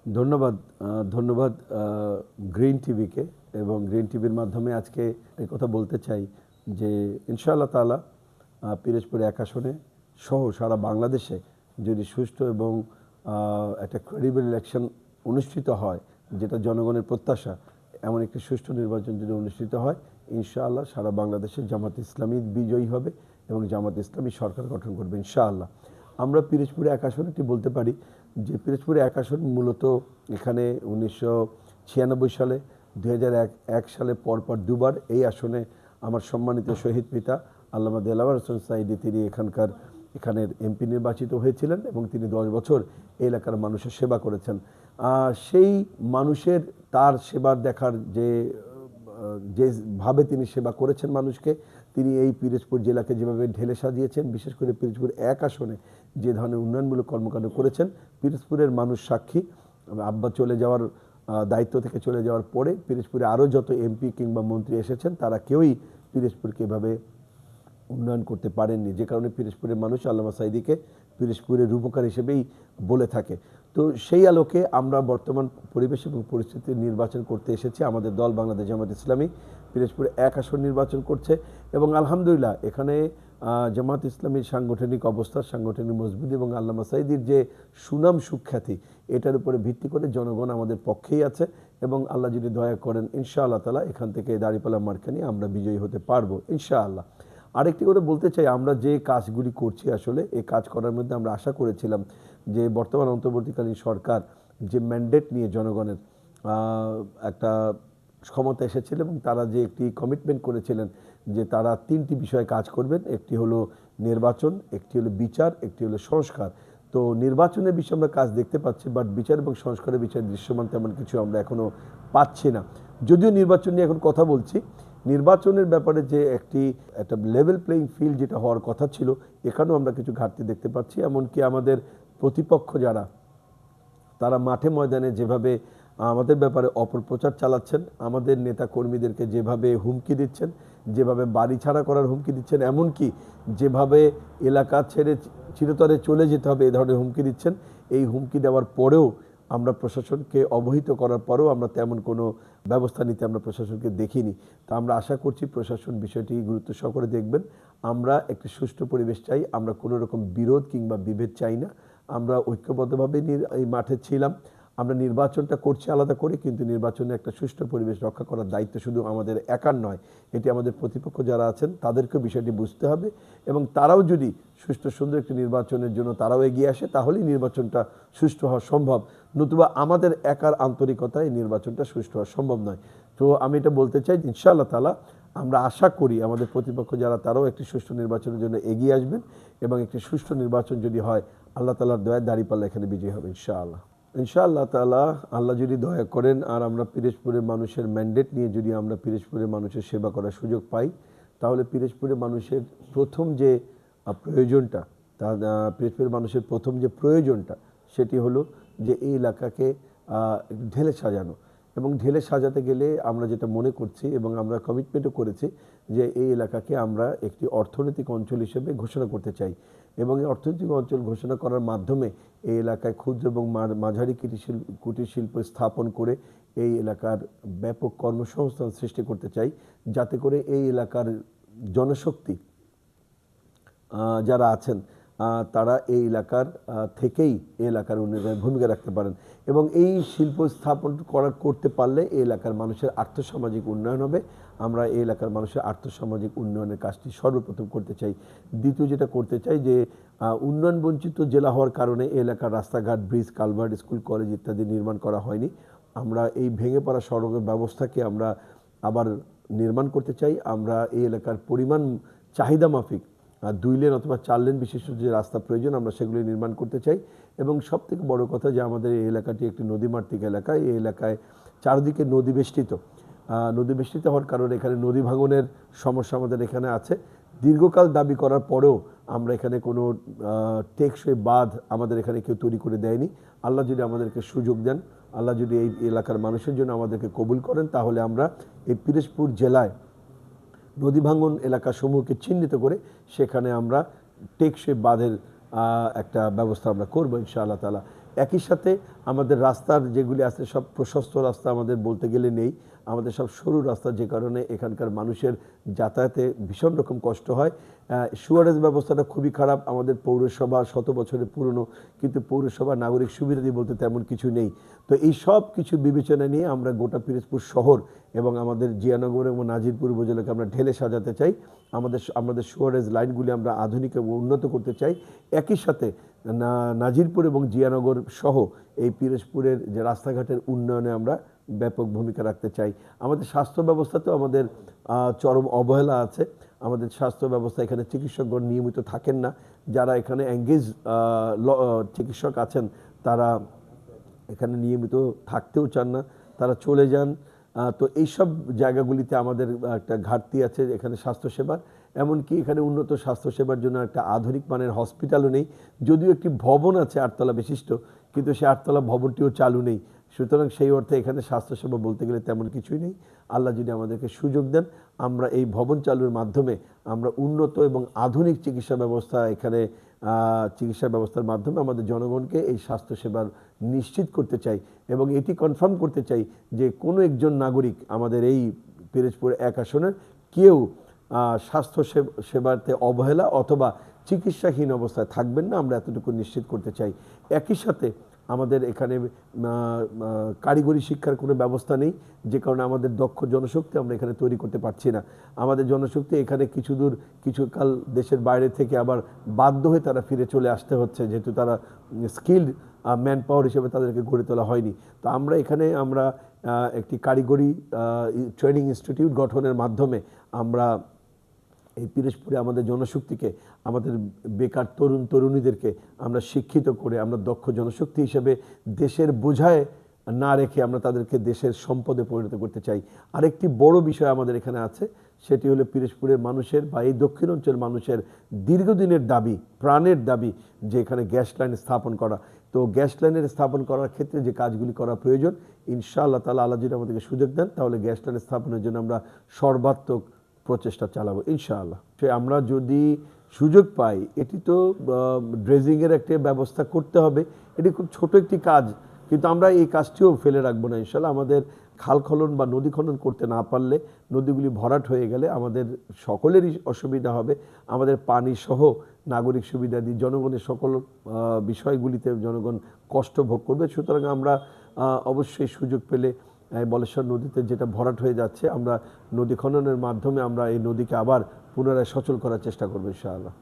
ধন্যবাদ। ধন্যবাদ গ্রিন টিভিকে এবং গ্রিন টিভির মাধ্যমে আজকে এই কথা বলতে চাই যে ইনশাআল্লাহ তাআলা পিরোজপুর ১ আসনে সহ সারা বাংলাদেশে যদি সুষ্ঠু এবং একটা ক্রেডিবল ইলেকশন অনুষ্ঠিত হয়, যেটা জনগণের প্রত্যাশা, এমন একটি সুষ্ঠু নির্বাচন যদি অনুষ্ঠিত হয়, ইনশাআল্লাহ সারা বাংলাদেশে জামাত ইসলামী বিজয়ী হবে এবং জামাত ইসলামী সরকার গঠন করবে ইনশাআল্লাহ। আমরা পিরোজপুরে ১ আসনটি বলতে পারি যে পিরোজপুরে ১ আসন মূলত এখানে ১৯৯৬ সালে, ২০০১ সালে পরপর দুবার এই আসনে আমার সম্মানিত শহীদ পিতা আল্লামা দেলাওয়ার হোসেন সাঈদী তিনি এখানের এমপি নির্বাচিত হয়েছিলেন এবং তিনি ১০ বছর এই এলাকার মানুষের সেবা করেছেন। সেই মানুষের তার সেবার দেখার যেভাবে তিনি সেবা করেছেন মানুষকে, তিনি এই পিরোজপুর জেলাকে যেভাবে ঢেলে সাজিয়েছেন, বিশেষ করে পিরোজপুর ১ আসনে যে ধরনের উন্নয়নমূলক কর্মকাণ্ড করেছেন, পিরোজপুরের মানুষ সাক্ষী। আব্বা চলে যাওয়ার দায়িত্ব থেকে চলে যাওয়ার পরে পিরোজপুরে আরও যত এমপি কিংবা মন্ত্রী এসেছেন তারা কেউই পিরোজপুরকে এভাবে উন্নয়ন করতে পারেননি, যে কারণে পিরোজপুরের মানুষ আল্লামা সাঈদীকে পিরোজপুরের রূপকার হিসেবেই বলে থাকে। তো সেই আলোকে আমরা বর্তমান পরিবেশ এবং পরিস্থিতির নির্বাচন করতে এসেছি। আমাদের দল বাংলাদেশ জামাত ইসলামী পিরোজপুরে ১ আসন নির্বাচন করছে এবং আলহামদুলিল্লাহ এখানে জামাত ইসলামীর সাংগঠনিক অবস্থা, সাংগঠনিক মজবুতি এবং আল্লামা সাঈদীর যে সুনাম সুখ্যাতি, এটার উপরে ভিত্তি করে জনগণ আমাদের পক্ষেই আছে এবং আল্লাহ যদি দয়া করেন ইনশাআল্লাহ তাআলা এখান থেকে দাঁড়িপাল্লা মার্কা নিয়ে আমরা বিজয়ী হতে পারবো ইনশাআল্লাহ। আরেকটি কথা বলতে চাই, আমরা যে কাজগুলি করছি আসলে এই কাজ করার মধ্যে আমরা আশা করেছিলাম যে বর্তমান অন্তর্বর্তীকালীন সরকার যে ম্যান্ডেট নিয়ে জনগণের একটা ক্ষমতা এসেছিল এবং তারা যে একটি কমিটমেন্ট করেছিলেন যে তারা ৩টি বিষয়ে কাজ করবেন, একটি হলো নির্বাচন, একটি হলো বিচার, একটি হলো সংস্কার। তো নির্বাচনের বিষয়ে আমরা কাজ দেখতে পাচ্ছি, বাট বিচার এবং সংস্কারের বিষয়ে দৃশ্যমান তেমন কিছু আমরা এখনও পাচ্ছি না। যদিও নির্বাচন নিয়ে এখন কথা বলছি, নির্বাচনের ব্যাপারে যে একটা লেভেল প্লেইং ফিল্ড যেটা হওয়ার কথা ছিল, এখানেও আমরা কিছু ঘাটতি দেখতে পাচ্ছি। এমনকি আমাদের প্রতিপক্ষ যারা, তারা মাঠে ময়দানে যেভাবে আমাদের ব্যাপারে অপপ্রচার চালাচ্ছেন, আমাদের নেতা কর্মীদেরকে যেভাবে হুমকি দিচ্ছেন, যেভাবে বাড়ি ছাড়া করার হুমকি দিচ্ছেন, এমনকি যেভাবে এলাকা ছেড়ে চিরতরে চলে যেতে হবে এ ধরনের হুমকি দিচ্ছেন, এই হুমকি দেওয়ার পরেও আমরা প্রশাসনকে অবহিত করার পরেও আমরা তেমন কোনো ব্যবস্থা নিতে আমরা প্রশাসনকে দেখিনি। তা আমরা আশা করছি প্রশাসন বিষয়টি গুরুত্ব সহকারে দেখবেন। আমরা একটি সুষ্ঠু পরিবেশ চাই, আমরা কোনো রকম বিরোধ কিংবা বিভেদ চাই না। আমরা ঐক্যবদ্ধভাবে এই মাঠে ছিলাম। আমরা নির্বাচনটা করছি আলাদা করে, কিন্তু নির্বাচনে একটা সুষ্ঠু পরিবেশ রক্ষা করার দায়িত্ব শুধু আমাদের একার নয়, এটি আমাদের প্রতিপক্ষ যারা আছেন তাদেরকেও বিষয়টি বুঝতে হবে এবং তারাও যদি সুষ্ঠু সুন্দর একটি নির্বাচনের জন্য তারাও এগিয়ে আসে, তাহলেই নির্বাচনটা সুষ্ঠু হওয়া সম্ভব। নতুবা আমাদের একার আন্তরিকতায় এই নির্বাচনটা সুষ্ঠু হওয়া সম্ভব নয়। তো আমি এটা বলতে চাই ইনশাআল্লাহ তাআলা আমরা আশা করি আমাদের প্রতিপক্ষ যারা তারাও একটি সুষ্ঠু নির্বাচনের জন্য এগিয়ে আসবেন এবং একটি সুষ্ঠু নির্বাচন যদি হয়, আল্লাহ তাআলার দয়ায় দাঁড়িপাল্লা এখানে বিজয়ী হবে ইনশাআল্লাহ। ইনশাআল্লাহ তাআলা আল্লাহ যদি দয়া করেন আর আমরা পিরোজপুরের মানুষের ম্যান্ডেট নিয়ে যদি আমরা পিরোজপুরের মানুষের সেবা করার সুযোগ পাই, তাহলে পিরোজপুরের মানুষের প্রথম যে প্রয়োজনটা, পিরোজপুরের মানুষের প্রথম যে প্রয়োজনটা সেটি হলো যে এই এলাকাকে ঢেলে সাজানো। এবং ঢেলে সাজাতে গেলে আমরা যেটা মনে করছি এবং আমরা কমিটমেন্টও করেছি যে এই এলাকাকে আমরা একটি অর্থনৈতিক অঞ্চল হিসেবে ঘোষণা করতে চাই এবং এই অর্থনৈতিক অঞ্চল ঘোষণা করার মাধ্যমে এই এলাকায় ক্ষুদ্র এবং মাঝারি কুটির শিল্প স্থাপন করে এই এলাকার ব্যাপক কর্মসংস্থান সৃষ্টি করতে চাই, যাতে করে এই এলাকার জনশক্তি যারা আছেন তারা এই এলাকার থেকেই এই এলাকার উন্নয়নে ভূমিকা রাখতে পারেন এবং এই শিল্প স্থাপন করতে পারলে এই এলাকার মানুষের আর্থসামাজিক উন্নয়ন হবে। আমরা এই এলাকার মানুষের আর্থসামাজিক উন্নয়নের কাজটি সর্বপ্রথম করতে চাই। দ্বিতীয় যেটা করতে চাই যে উন্নয়ন বঞ্চিত জেলা হওয়ার কারণে এই এলাকার রাস্তাঘাট, ব্রিজ, কালভার্ট, স্কুল, কলেজ ইত্যাদি নির্মাণ করা হয়নি। আমরা এই ভেঙে পড়া সড়কের ব্যবস্থাকে আমরা আবার নির্মাণ করতে চাই। আমরা এই এলাকার পরিমাণ চাহিদা মাফিক 2 লেন অথবা 4 লেন বিশিষ্ট যে রাস্তা প্রয়োজন আমরা সেগুলি নির্মাণ করতে চাই এবং সবথেকে বড় কথা যে আমাদের এই এলাকাটি একটি নদীমাতৃক এলাকা। এই এলাকায় চারদিকে নদী বেষ্টিত হওয়ার কারণে এখানে নদী ভাঙনের সমস্যা আমাদের এখানে আছে। দীর্ঘকাল দাবি করার পরেও আমরা এখানে কোনো টেকসই বাঁধ আমাদের এখানে কেউ তৈরি করে দেয়নি। আল্লাহ যদি আমাদেরকে সুযোগ দেন, আল্লাহ যদি এই এলাকার মানুষের জন্য আমাদেরকে কবুল করেন, তাহলে আমরা এই পিরোজপুর জেলায় নদী ভাঙন এলাকাসমূহকে চিহ্নিত করে সেখানে আমরা টেকসই বাঁধের একটা ব্যবস্থা আমরা করবো ইনশাআল্লাহ তাআলা। একই সাথে আমাদের রাস্তার যেগুলি আছে সব প্রশস্ত রাস্তা আমাদের বলতে গেলে নেই, আমাদের সব সরু রাস্তা, যে কারণে এখানকার মানুষের যাতায়াতে ভীষণ রকম কষ্ট হয়। সুয়ারেজ ব্যবস্থাটা খুবই খারাপ। আমাদের পৌরসভা 100 বছরের পুরনো, কিন্তু পৌরসভা নাগরিক সুবিধাদি বলতে তেমন কিছু নেই। তো এই সব কিছু বিবেচনা নিয়ে আমরা গোটা পিরোজপুর শহর এবং আমাদের জিয়ানগর এবং নাজিরপুর উপজেলাকে আমরা ঢেলে সাজাতে চাই। আমাদের সুয়ারেজ লাইনগুলি আমরা আধুনিক এবং উন্নত করতে চাই। একই সাথে নাজিরপুর এবং জিয়ানগর সহ এই পিরোজপুরের যে রাস্তাঘাটের উন্নয়নে আমরা ব্যাপক ভূমিকা রাখতে চাই। আমাদের স্বাস্থ্য ব্যবস্থাতেও আমাদের চরম অবহেলা আছে। আমাদের স্বাস্থ্য ব্যবস্থা, এখানে চিকিৎসকগণ নিয়মিত থাকেন না। যারা এখানে এঙ্গেজ চিকিৎসক আছেন তারা এখানে নিয়মিত থাকতেও চান না, তারা চলে যান। তো এইসব জায়গাগুলিতে আমাদের একটা ঘাটতি আছে এখানে স্বাস্থ্যসেবার। এমনকি এখানে উন্নত স্বাস্থ্যসেবার জন্য একটা আধুনিক মানের হসপিটালও নেই। যদিও একটি ভবন আছে 8 তলা বিশিষ্ট, কিন্তু সেই 8 তলা ভবনটিও চালু নেই। সুতরাং সেই অর্থে এখানে স্বাস্থ্যসেবা বলতে গেলে তেমন কিছুই নেই। আল্লাহ যদি আমাদেরকে সুযোগ দেন, আমরা এই ভবন চালুর মাধ্যমে আমরা উন্নত এবং আধুনিক চিকিৎসা ব্যবস্থার মাধ্যমে আমাদের জনগণকে এই স্বাস্থ্যসেবার নিশ্চিত করতে চাই এবং এটি কনফার্ম করতে চাই যে কোনো একজন নাগরিক আমাদের এই পিরোজপুর 1 আসনের কেউ স্বাস্থ্য সেবাতে অবহেলা অথবা চিকিৎসাহীন অবস্থায় থাকবেন না, আমরা এতটুকু নিশ্চিত করতে চাই। একই সাথে আমাদের এখানে কারিগরি শিক্ষার কোনো ব্যবস্থা নেই, যে কারণে আমাদের দক্ষ জনশক্তি আমরা এখানে তৈরি করতে পারছি না। আমাদের জনশক্তি এখানে কিছুকাল দেশের বাইরে থেকে আবার বাধ্য হয়ে তারা ফিরে চলে আসতে হচ্ছে, যেহেতু তারা স্কিল্ড ম্যান পাওয়ার হিসেবে তাদেরকে গড়ে তোলা হয়নি। তো আমরা এখানে একটি কারিগরি ট্রেনিং ইনস্টিটিউট গঠনের মাধ্যমে আমরা এই পিরোজপুরে আমাদের জনশক্তিকে, আমাদের বেকার তরুণীদেরকে আমরা শিক্ষিত করে আমরা দক্ষ জনশক্তি হিসেবে দেশের বোঝায় না রেখে আমরা তাদেরকে দেশের সম্পদে পরিণত করতে চাই। আরেকটি বড় বিষয় আমাদের এখানে আছে, সেটি হলো পিরোজপুরের মানুষের বা এই দক্ষিণ অঞ্চল মানুষের দীর্ঘদিনের দাবি, প্রাণের দাবি যে এখানে গ্যাস লাইন স্থাপন করা। তো গ্যাস লাইনের স্থাপন করার ক্ষেত্রে যে কাজগুলি করা প্রয়োজন, ইনশাআল্লাহ তাআলা আল্লাহ যদি আমাদেরকে সুযোগ দেন তাহলে গ্যাস লাইন স্থাপনের জন্য আমরা সর্বাত্মক প্রচেষ্টা চালাবো ইনশাআল্লাহ। আমরা যদি সুযোগ পাই, এটি তো ড্রেজিংয়ের একটা ব্যবস্থা করতে হবে। এটি খুব ছোট একটি কাজ, কিন্তু আমরা এই কাজটিও ফেলে রাখবো না ইনশাআল্লাহ। আমাদের খাল খনন বা নদী খনন করতে না পারলে, নদীগুলি ভরাট হয়ে গেলে আমাদের সকলেরই অসুবিধা হবে। আমাদের পানি সহ নাগরিক সুবিধাদি, জনগণের সকল বিষয়গুলিতে জনগণ কষ্ট ভোগ করবে। সুতরাং আমরা অবশ্যই সুযোগ পেলে বলেশ্বর নদীতে যেটা ভরাট হয়ে যাচ্ছে, আমরা নদী খননের মাধ্যমে আমরা এই নদীকে আবার পুনরায় সচল করার চেষ্টা করবো ইনশাআল্লাহ।